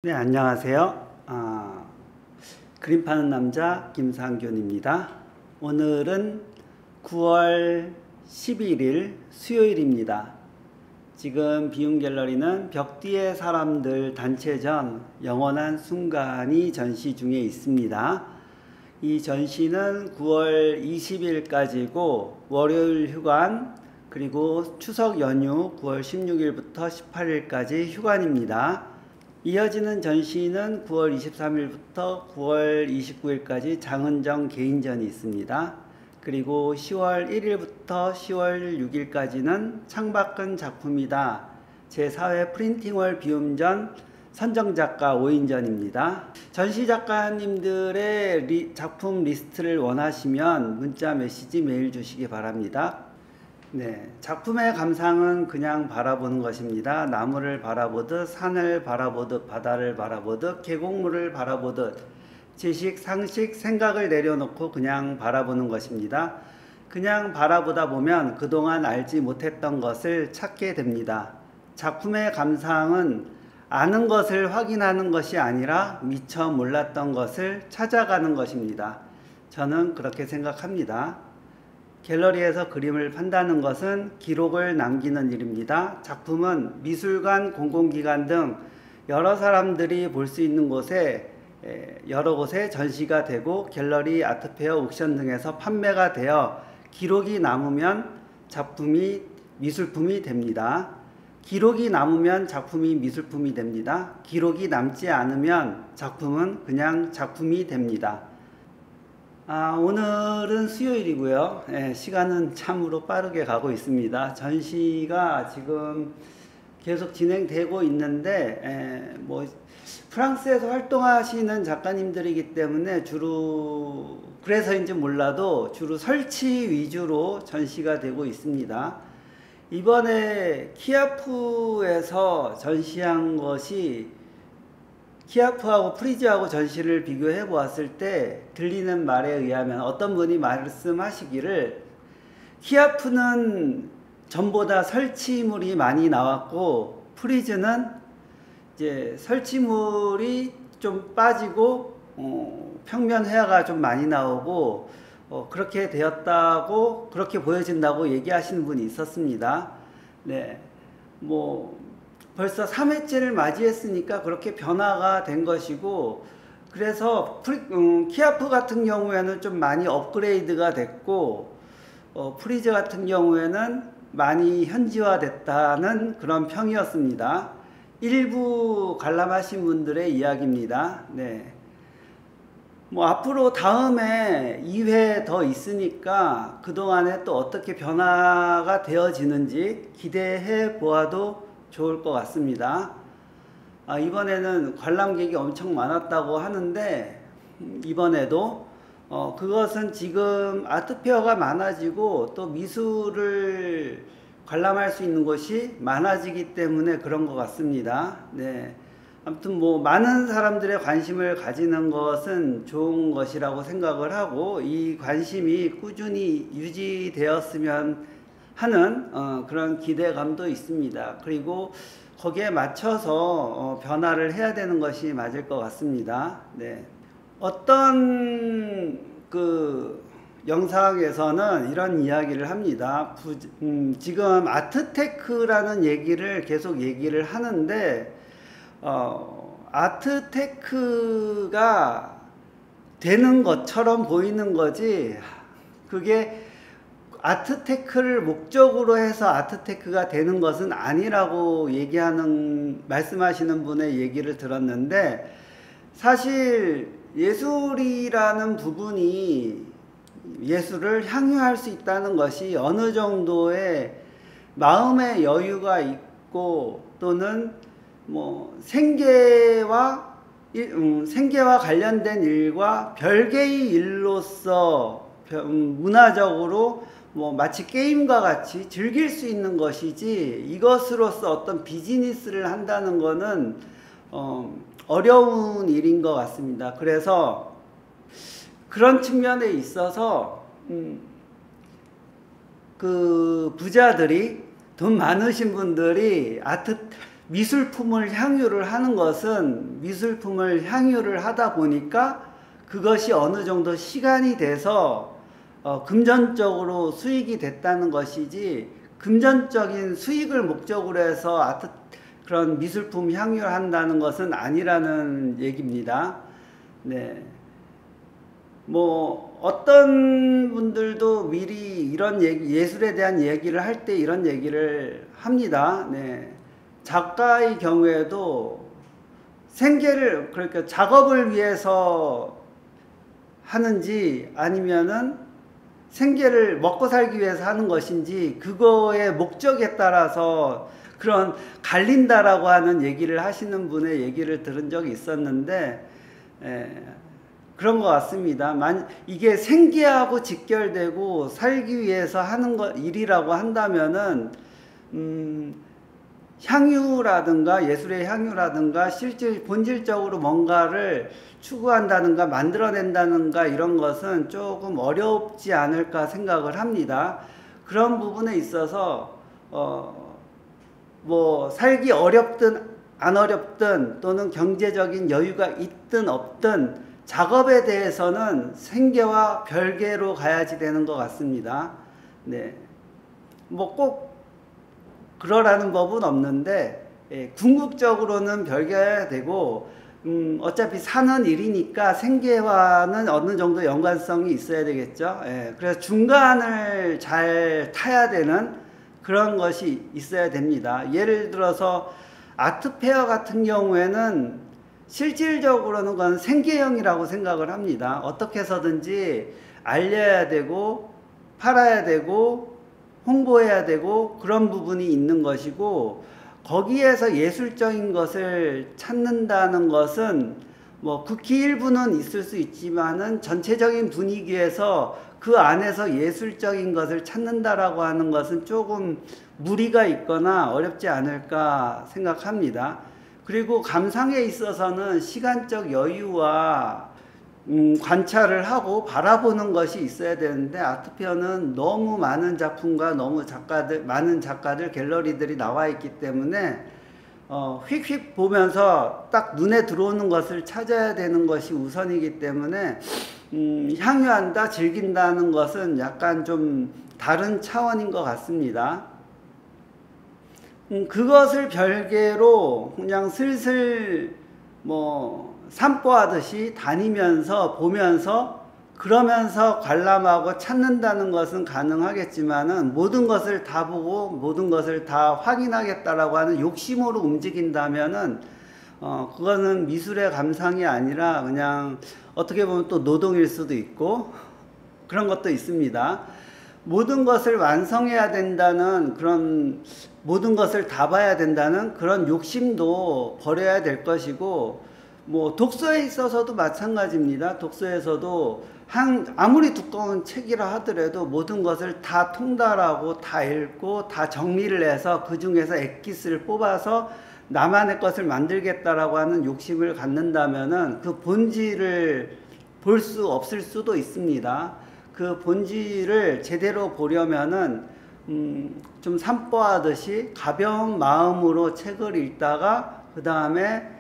네, 안녕하세요. 그림 파는 남자 김상균입니다. 오늘은 9월 11일 수요일입니다. 지금 비움갤러리는 벽 뒤의 사람들 단체전 영원한 순간이 전시 중에 있습니다. 이 전시는 9월 20일까지고 월요일 휴관 그리고 추석 연휴 9월 16일부터 18일까지 휴관입니다. 이어지는 전시는 9월 23일부터 9월 29일까지 장은정 개인전이 있습니다. 그리고 10월 1일부터 10월 6일까지는 창밖은 작품이다. 제4회 프린팅월 비움전 선정작가 5인전입니다. 전시 작가님들의 작품 리스트를 원하시면 문자 메시지 메일 주시기 바랍니다. 네, 작품의 감상은 그냥 바라보는 것입니다. 나무를 바라보듯, 산을 바라보듯, 바다를 바라보듯, 계곡물을 바라보듯 지식, 상식, 생각을 내려놓고 그냥 바라보는 것입니다. 그냥 바라보다 보면 그동안 알지 못했던 것을 찾게 됩니다. 작품의 감상은 아는 것을 확인하는 것이 아니라 미처 몰랐던 것을 찾아가는 것입니다. 저는 그렇게 생각합니다. 갤러리에서 그림을 판다는 것은 기록을 남기는 일입니다. 작품은 미술관, 공공기관 등 여러 사람들이 볼 수 있는 곳에 여러 곳에 전시가 되고 갤러리, 아트페어, 옥션 등에서 판매가 되어 기록이 남으면 작품이 미술품이 됩니다. 기록이 남으면 작품이 미술품이 됩니다. 기록이 남지 않으면 작품은 그냥 작품이 됩니다. 오늘은 수요일이고요. 시간은 참으로 빠르게 가고 있습니다. 전시가 지금 계속 진행되고 있는데 프랑스에서 활동하시는 작가님들이기 때문에 주로 그래서인지 몰라도 주로 설치 위주로 전시가 되고 있습니다. 이번에 키아프에서 전시한 것이 키아프하고 프리즈하고 전시를 비교해 보았을 때 들리는 말에 의하면 어떤 분이 말씀하시기를 키아프는 전보다 설치물이 많이 나왔고 프리즈는 이제 설치물이 좀 빠지고 평면 회화가 좀 많이 나오고 그렇게 되었다고 그렇게 보여진다고 얘기하시는 분이 있었습니다. 네, 벌써 3회째를 맞이했으니까 그렇게 변화가 된 것이고 그래서 키아프 같은 경우에는 좀 많이 업그레이드가 됐고 프리즈 같은 경우에는 많이 현지화됐다는 그런 평이었습니다. 일부 관람하신 분들의 이야기입니다. 네. 앞으로 다음에 2회 더 있으니까 그동안에 또 어떻게 변화가 되어지는지 기대해 보아도 좋을 것 같습니다. 이번에는 관람객이 엄청 많았다고 하는데 이번에도 그것은 지금 아트페어가 많아지고 또 미술을 관람할 수 있는 곳이 많아지기 때문에 그런 것 같습니다. 네. 아무튼 많은 사람들의 관심을 가지는 것은 좋은 것이라고 생각을 하고 이 관심이 꾸준히 유지되었으면 하는 그런 기대감도 있습니다. 그리고 거기에 맞춰서 변화를 해야 되는 것이 맞을 것 같습니다. 네. 어떤 영상에서는 이런 이야기를 합니다. 지금 아트테크라는 얘기를 계속 얘기를 하는데 아트테크가 되는 것처럼 보이는 거지 그게 아트테크를 목적으로 해서 아트테크가 되는 것은 아니라고 말씀하시는 분의 얘기를 들었는데 사실 예술이라는 부분이 예술을 향유할 수 있다는 것이 어느 정도의 마음의 여유가 있고 또는 생계와 관련된 별개의 일로서 문화적으로 마치 게임과 같이 즐길 수 있는 것이지 이것으로서 어떤 비즈니스를 한다는 것은 어려운 일인 것 같습니다. 그래서 그런 측면에 있어서 부자들이 돈 많으신 분들이 미술품을 향유를 하는 것은 미술품을 향유를 하다 보니까 그것이 어느 정도 시간이 돼서 금전적으로 수익이 됐다는 것이지, 금전적인 수익을 목적으로 해서 그런 미술품 향유를 한다는 것은 아니라는 얘기입니다. 네. 뭐 어떤 분들도 미리 이런 얘기, 예술에 대한 얘기를 할 때 이런 얘기를 합니다. 네. 작가의 경우에도 생계를, 그러니까 작업을 위해서 하는지 아니면은 생계를 먹고 살기 위해서 하는 것인지, 그거의 목적에 따라서 그런 갈린다라고 하는 얘기를 하시는 분의 얘기를 들은 적이 있었는데, 그런 것 같습니다. 이게 생계하고 직결되고 살기 위해서 하는 일이라고 한다면은, 향유라든가 예술의 향유라든가 실질 본질적으로 뭔가를 추구한다든가 만들어낸다든가 이런 것은 조금 어렵지 않을까 생각을 합니다. 그런 부분에 있어서 뭐 살기 어렵든 안 어렵든 또는 경제적인 여유가 있든 없든 작업에 대해서는 생계와 별개로 가야지 되는 것 같습니다. 네. 뭐 꼭 그러라는 법은 없는데, 궁극적으로는 별개해야 되고, 어차피 사는 일이니까 생계와는 어느 정도 연관성이 있어야 되겠죠. 그래서 중간을 잘 타야 되는 그런 것이 있어야 됩니다. 예를 들어서 아트페어 같은 경우에는 실질적으로는 그건 생계형이라고 생각을 합니다. 어떻게 해서든지 알려야 되고 팔아야 되고 홍보해야 되고 그런 부분이 있는 것이고, 거기에서 예술적인 것을 찾는다는 것은 뭐 극히 일부는 있을 수 있지만은 전체적인 분위기에서 그 안에서 예술적인 것을 찾는다라고 하는 것은 조금 무리가 있거나 어렵지 않을까 생각합니다. 그리고 감상에 있어서는 시간적 여유와 관찰을 하고 바라보는 것이 있어야 되는데, 아트페어는 너무 많은 작품과 너무 많은 작가들, 갤러리들이 나와 있기 때문에 휙휙 보면서 딱 눈에 들어오는 것을 찾아야 되는 것이 우선이기 때문에 향유한다, 즐긴다는 것은 약간 좀 다른 차원인 것 같습니다. 그것을 별개로 그냥 슬슬 뭐 산보하듯이 다니면서 보면서 그러면서 관람하고 찾는다는 것은 가능하겠지만은, 모든 것을 다 보고 모든 것을 다 확인하겠다라고 하는 욕심으로 움직인다면은 그거는 미술의 감상이 아니라 그냥 어떻게 보면 또 노동일 수도 있고 그런 것도 있습니다. 모든 것을 완성해야 된다는 그런, 모든 것을 다 봐야 된다는 그런 욕심도 버려야 될 것이고, 뭐 독서에 있어서도 마찬가지입니다. 독서에서도 아무리 두꺼운 책이라 하더라도 모든 것을 다 통달하고 다 읽고 다 정리를 해서 그 중에서 엑기스를 뽑아서 나만의 것을 만들겠다라고 하는 욕심을 갖는다면은 그 본질을 볼 수 없을 수도 있습니다. 그 본질을 제대로 보려면은 좀 산보하듯이 가벼운 마음으로 책을 읽다가 그 다음에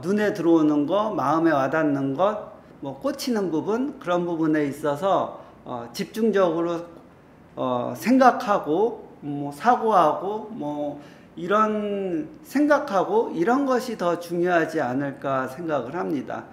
눈에 들어오는 것, 마음에 와닿는 것, 뭐 꽂히는 부분, 그런 부분에 있어서 집중적으로 생각하고 사고하고 뭐 이런 생각하고 이런 것이 더 중요하지 않을까 생각을 합니다.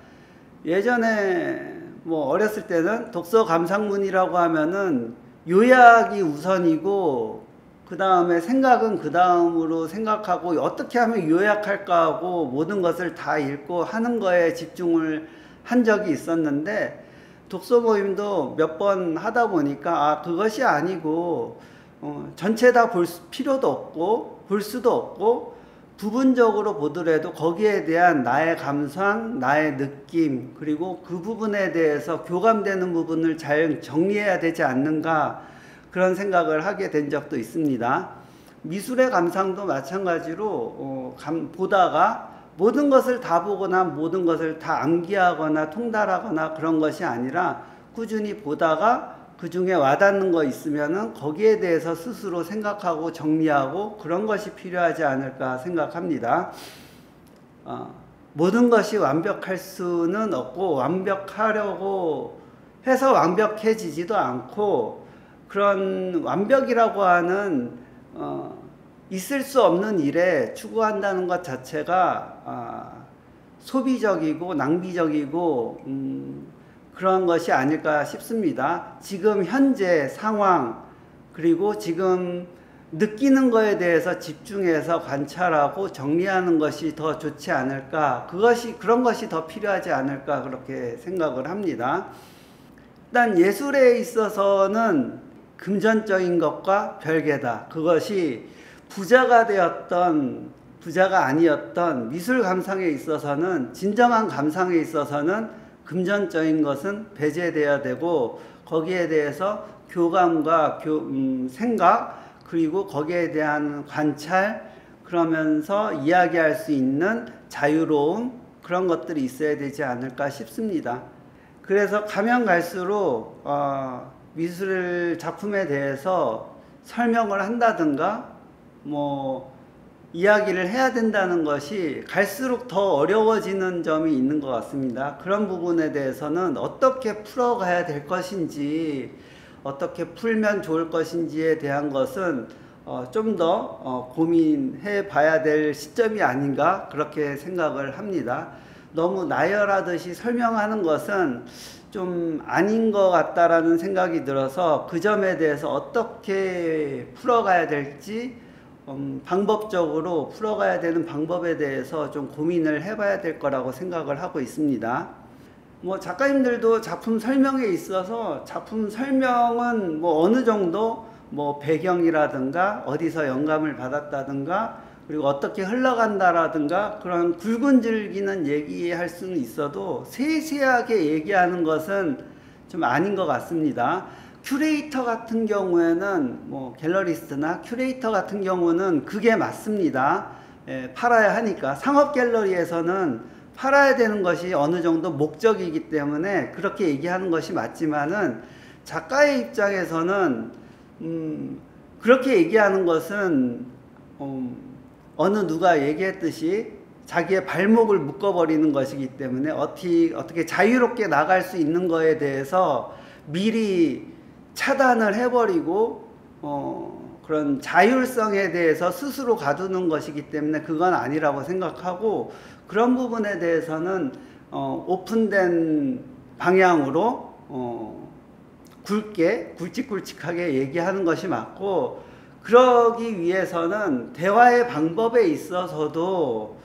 예전에 뭐 어렸을 때는 독서 감상문이라고 하면은 요약이 우선이고 그 다음에 생각은 그 다음으로 생각하고 어떻게 하면 요약할까 하고 모든 것을 다 읽고 하는 거에 집중을 한 적이 있었는데, 독서 모임도 몇 번 하다 보니까 그것이 아니고 전체 다 볼 필요도 없고 볼 수도 없고 부분적으로 보더라도 거기에 대한 나의 감상, 나의 느낌, 그리고 그 부분에 대해서 교감되는 부분을 잘 정리해야 되지 않는가, 그런 생각을 하게 된 적도 있습니다. 미술의 감상도 마찬가지로 보다가 모든 것을 다 보거나 모든 것을 다 암기하거나 통달하거나 그런 것이 아니라 꾸준히 보다가 그 중에 와닿는 거 있으면은 거기에 대해서 스스로 생각하고 정리하고 그런 것이 필요하지 않을까 생각합니다. 모든 것이 완벽할 수는 없고 완벽하려고 해서 완벽해지지도 않고 그런 완벽이라고 하는 있을 수 없는 일에 추구한다는 것 자체가 소비적이고 낭비적이고 그런 것이 아닐까 싶습니다. 지금 현재 상황 그리고 지금 느끼는 거에 대해서 집중해서 관찰하고 정리하는 것이 더 좋지 않을까, 그런 것이 더 필요하지 않을까 그렇게 생각을 합니다. 일단 예술에 있어서는 금전적인 것과 별개다. 그것이 부자가 되었던 부자가 아니었던 미술 감상에 있어서는, 진정한 감상에 있어서는 금전적인 것은 배제되어야 되고 거기에 대해서 교감과 생각 그리고 거기에 대한 관찰, 그러면서 이야기할 수 있는 자유로움, 그런 것들이 있어야 되지 않을까 싶습니다. 그래서 가면 갈수록 미술 작품에 대해서 설명을 한다든가 이야기를 해야 된다는 것이 갈수록 더 어려워지는 점이 있는 것 같습니다. 그런 부분에 대해서는 어떻게 풀어가야 될 것인지, 어떻게 풀면 좋을 것인지에 대한 것은 좀 더 고민해 봐야 될 시점이 아닌가 그렇게 생각을 합니다. 너무 나열하듯이 설명하는 것은 좀 아닌 것 같다라는 생각이 들어서 그 점에 대해서 어떻게 풀어가야 될지, 방법적으로 풀어가야 되는 방법에 대해서 좀 고민을 해봐야 될 거라고 생각을 하고 있습니다. 작가님들도 작품 설명에 있어서 작품 설명은 어느 정도 배경이라든가 어디서 영감을 받았다든가 그리고 어떻게 흘러간다라든가 그런 굵은 줄기는 얘기할 수는 있어도 세세하게 얘기하는 것은 좀 아닌 것 같습니다. 큐레이터 같은 경우에는 갤러리스트나 큐레이터 같은 경우는 그게 맞습니다. 팔아야 하니까. 상업 갤러리에서는 팔아야 되는 것이 어느 정도 목적이기 때문에 그렇게 얘기하는 것이 맞지만은 작가의 입장에서는 그렇게 얘기하는 것은 어느 누가 얘기했듯이 자기의 발목을 묶어버리는 것이기 때문에 어떻게 자유롭게 나갈 수 있는 거에 대해서 미리 차단을 해버리고 그런 자율성에 대해서 스스로 가두는 것이기 때문에 그건 아니라고 생각하고, 그런 부분에 대해서는 오픈된 방향으로 굵직굵직하게 얘기하는 것이 맞고, 그러기 위해서는 대화의 방법에 있어서도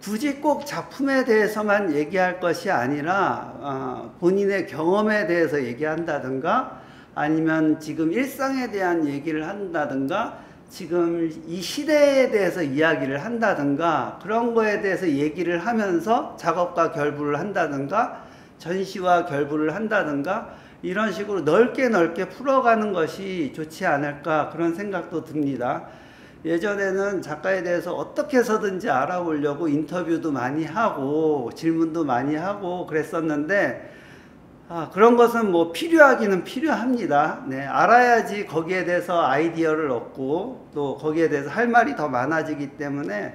굳이 꼭 작품에 대해서만 얘기할 것이 아니라 본인의 경험에 대해서 얘기한다든가 아니면 지금 일상에 대한 얘기를 한다든가 지금 이 시대에 대해서 이야기를 한다든가 그런 거에 대해서 얘기를 하면서 작업과 결부를 한다든가 전시와 결부를 한다든가 이런 식으로 넓게 풀어가는 것이 좋지 않을까 그런 생각도 듭니다. 예전에는 작가에 대해서 어떻게 해서든지 알아보려고 인터뷰도 많이 하고 질문도 많이 하고 그랬었는데 그런 것은 필요하기는 필요합니다. 네, 알아야지 거기에 대해서 아이디어를 얻고 또 거기에 대해서 할 말이 더 많아지기 때문에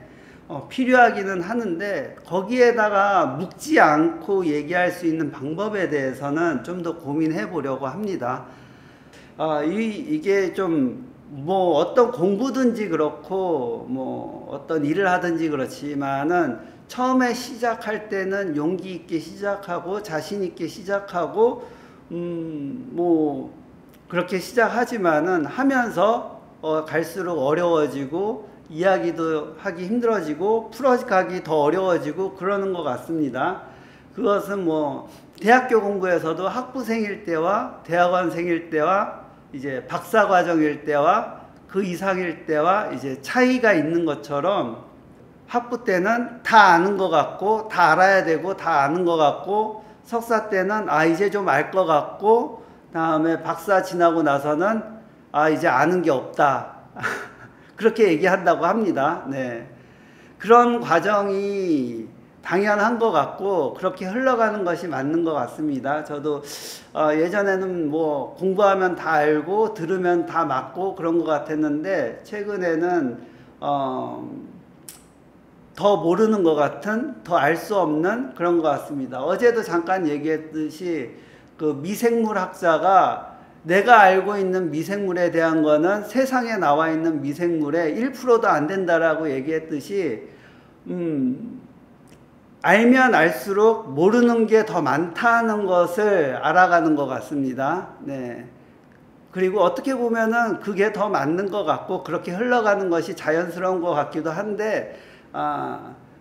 필요하기는 하는데 거기에다가 묶지 않고 얘기할 수 있는 방법에 대해서는 좀 더 고민해 보려고 합니다. 이게 좀 어떤 공부든지 그렇고 어떤 일을 하든지 그렇지만은 처음에 시작할 때는 용기 있게 시작하고 자신 있게 시작하고 그렇게 시작하지만은 하면서 갈수록 어려워지고 이야기도 하기 힘들어지고 풀어가기 더 어려워지고 그러는 것 같습니다. 그것은 대학교 공부에서도 학부생일 때와 대학원생일 때와 이제 박사과정일 때와 그 이상일 때와 이제 차이가 있는 것처럼 학부 때는 다 아는 것 같고 다 알아야 되고 다 아는 것 같고 석사 때는 이제 좀 알 것 같고 다음에 박사 지나고 나서는 이제 아는 게 없다 그렇게 얘기한다고 합니다. 네. 그런 과정이 당연한 것 같고 그렇게 흘러가는 것이 맞는 것 같습니다. 저도 예전에는 뭐 공부하면 다 알고 들으면 다 맞고 그런 것 같았는데 최근에는 더 모르는 것 같은, 더 알 수 없는 그런 것 같습니다. 어제도 잠깐 얘기했듯이 그 미생물 학자가 내가 알고 있는 미생물에 대한 거는 세상에 나와 있는 미생물의 1%도 안 된다라고 얘기했듯이 알면 알수록 모르는 게 더 많다는 것을 알아가는 것 같습니다. 네. 그리고 어떻게 보면은 그게 더 맞는 것 같고 그렇게 흘러가는 것이 자연스러운 것 같기도 한데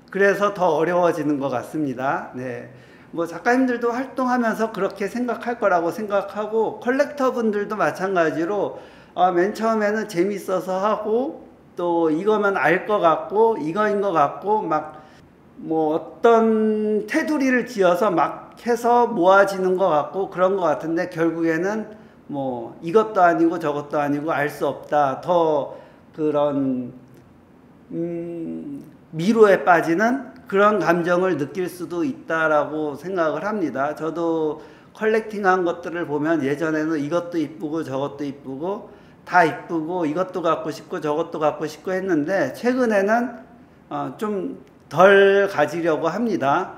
그래서 더 어려워지는 것 같습니다. 네. 뭐 작가님들도 활동하면서 그렇게 생각할 거라고 생각하고 컬렉터 분들도 마찬가지로 맨 처음에는 재밌어서 하고 또 이거면 알 것 같고 이거인 것 같고 막 뭐 어떤 테두리를 지어서 막 해서 모아지는 것 같고 그런 것 같은데 결국에는 뭐 이것도 아니고 저것도 아니고 알 수 없다. 더 그런 미로에 빠지는 그런 감정을 느낄 수도 있다라고 생각을 합니다. 저도 컬렉팅한 것들을 보면 예전에는 이것도 이쁘고 저것도 이쁘고 다 이쁘고 이것도 갖고 싶고 저것도 갖고 싶고 했는데 최근에는 좀 덜 가지려고 합니다.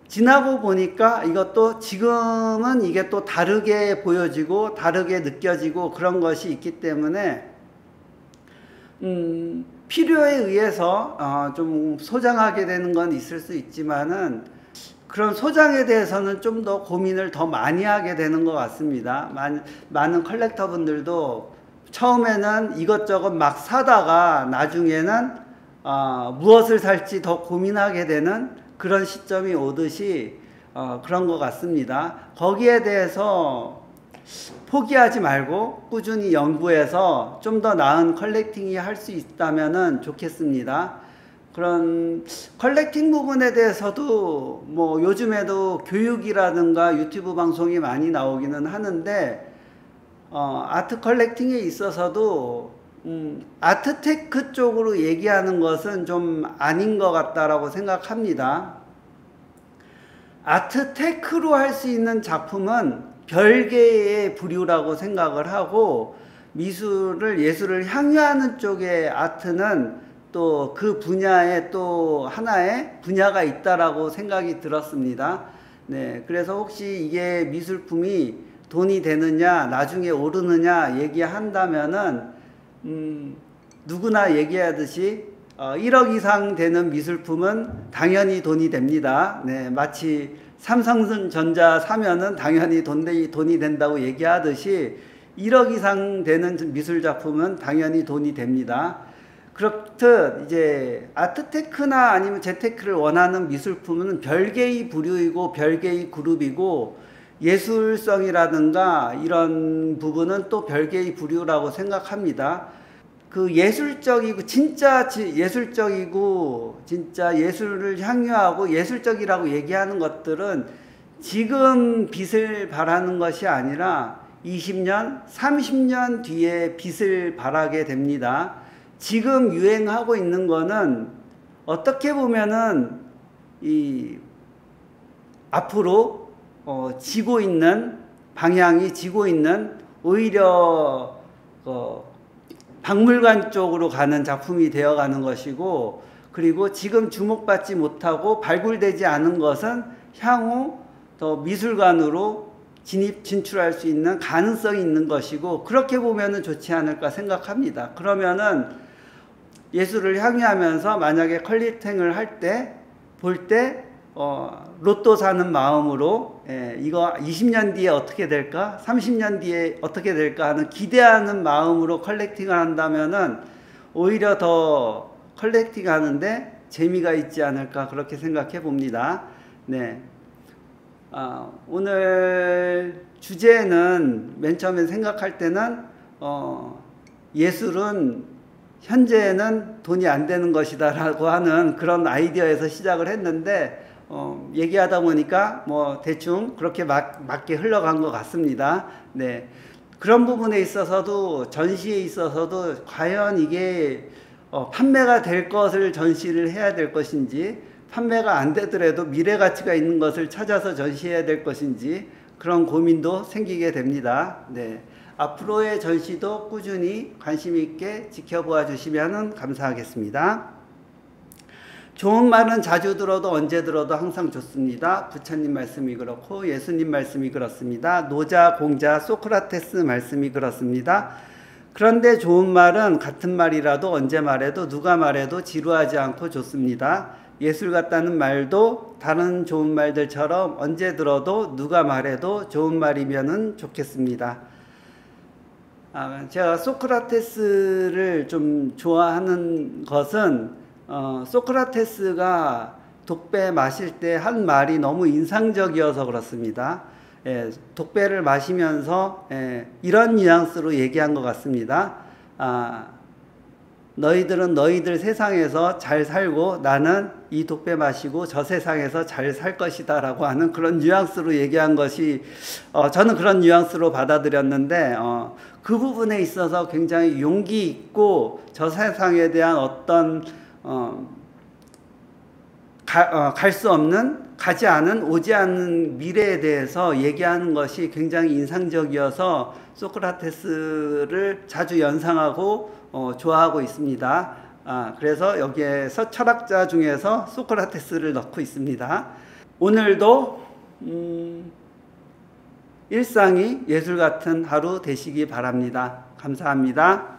지나고 보니까 이것도 지금은 이게 또 다르게 보여지고 다르게 느껴지고 그런 것이 있기 때문에 필요에 의해서 좀 소장하게 되는 건 있을 수 있지만은 그런 소장에 대해서는 좀 더 고민을 더 많이 하게 되는 것 같습니다. 많은 컬렉터 분들도 처음에는 이것저것 막 사다가 나중에는 무엇을 살지 더 고민하게 되는 그런 시점이 오듯이 그런 것 같습니다. 거기에 대해서 포기하지 말고 꾸준히 연구해서 좀 더 나은 컬렉팅이 할 수 있다면 좋겠습니다. 그런 컬렉팅 부분에 대해서도 뭐 요즘에도 교육이라든가 유튜브 방송이 많이 나오기는 하는데 아트 컬렉팅에 있어서도 아트테크 쪽으로 얘기하는 것은 좀 아닌 것 같다라고 생각합니다. 아트테크로 할 수 있는 작품은 별개의 부류라고 생각을 하고 예술을 향유하는 쪽의 아트는 또 그 분야에 또 하나의 분야가 있다라고 생각이 들었습니다. 네, 그래서 혹시 이게 미술품이 돈이 되느냐 나중에 오르느냐 얘기한다면은 누구나 얘기하듯이 1억 이상 되는 미술품은 당연히 돈이 됩니다. 네, 마치 삼성전자 사면은 당연히 돈이 된다고 얘기하듯이 1억 이상 되는 미술 작품은 당연히 돈이 됩니다. 그렇듯 이제 아트테크나 아니면 재테크를 원하는 미술품은 별개의 부류이고 별개의 그룹이고 예술성이라든가 이런 부분은 또 별개의 부류라고 생각합니다. 그 예술적이고 진짜 예술적이고 진짜 예술을 향유하고 예술적이라고 얘기하는 것들은 지금 빛을 발하는 것이 아니라 20년, 30년 뒤에 빛을 발하게 됩니다. 지금 유행하고 있는 거는 어떻게 보면은 앞으로 지고 있는 방향이 지고 있는 오히려 박물관 쪽으로 가는 작품이 되어가는 것이고 그리고 지금 주목받지 못하고 발굴되지 않은 것은 향후 더 미술관으로 진출할 수 있는 가능성이 있는 것이고 그렇게 보면은 좋지 않을까 생각합니다. 그러면은 예술을 향유하면서 만약에 컬렉팅을 할 때 볼 때 로또 사는 마음으로 이거 20년 뒤에 어떻게 될까 30년 뒤에 어떻게 될까 하는 기대하는 마음으로 컬렉팅을 한다면은 오히려 더 컬렉팅 하는데 재미가 있지 않을까 그렇게 생각해 봅니다. 네. 오늘 주제는 맨 처음에 생각할 때는 예술은 현재는 돈이 안 되는 것이다 라고 하는 그런 아이디어에서 시작을 했는데 얘기하다 보니까 뭐 대충 그렇게 맞게 흘러간 것 같습니다. 네. 그런 부분에 있어서도 전시에 있어서도 과연 이게 판매가 될 것을 전시를 해야 될 것인지 판매가 안 되더라도 미래 가치가 있는 것을 찾아서 전시해야 될 것인지 그런 고민도 생기게 됩니다. 네. 앞으로의 전시도 꾸준히 관심 있게 지켜보아 주시면 감사하겠습니다. 좋은 말은 자주 들어도 언제 들어도 항상 좋습니다. 부처님 말씀이 그렇고 예수님 말씀이 그렇습니다. 노자, 공자, 소크라테스 말씀이 그렇습니다. 그런데 좋은 말은 같은 말이라도 언제 말해도 누가 말해도 지루하지 않고 좋습니다. 예술 같다는 말도 다른 좋은 말들처럼 언제 들어도 누가 말해도 좋은 말이면 좋겠습니다. 제가 소크라테스를 좀 좋아하는 것은 소크라테스가 독배 마실 때 한 말이 너무 인상적이어서 그렇습니다. 독배를 마시면서 이런 뉘앙스로 얘기한 것 같습니다. 너희들은 너희들 세상에서 잘 살고 나는 이 독배 마시고 저 세상에서 잘 살 것이다 라고 하는 그런 뉘앙스로 얘기한 것이 저는 그런 뉘앙스로 받아들였는데 그 부분에 있어서 굉장히 용기 있고 저 세상에 대한 어떤 갈 수 없는, 가지 않은, 오지 않는 미래에 대해서 얘기하는 것이 굉장히 인상적이어서 소크라테스를 자주 연상하고 좋아하고 있습니다. 그래서 여기에서 철학자 중에서 소크라테스를 넣고 있습니다. 오늘도 일상이 예술 같은 하루 되시기 바랍니다. 감사합니다.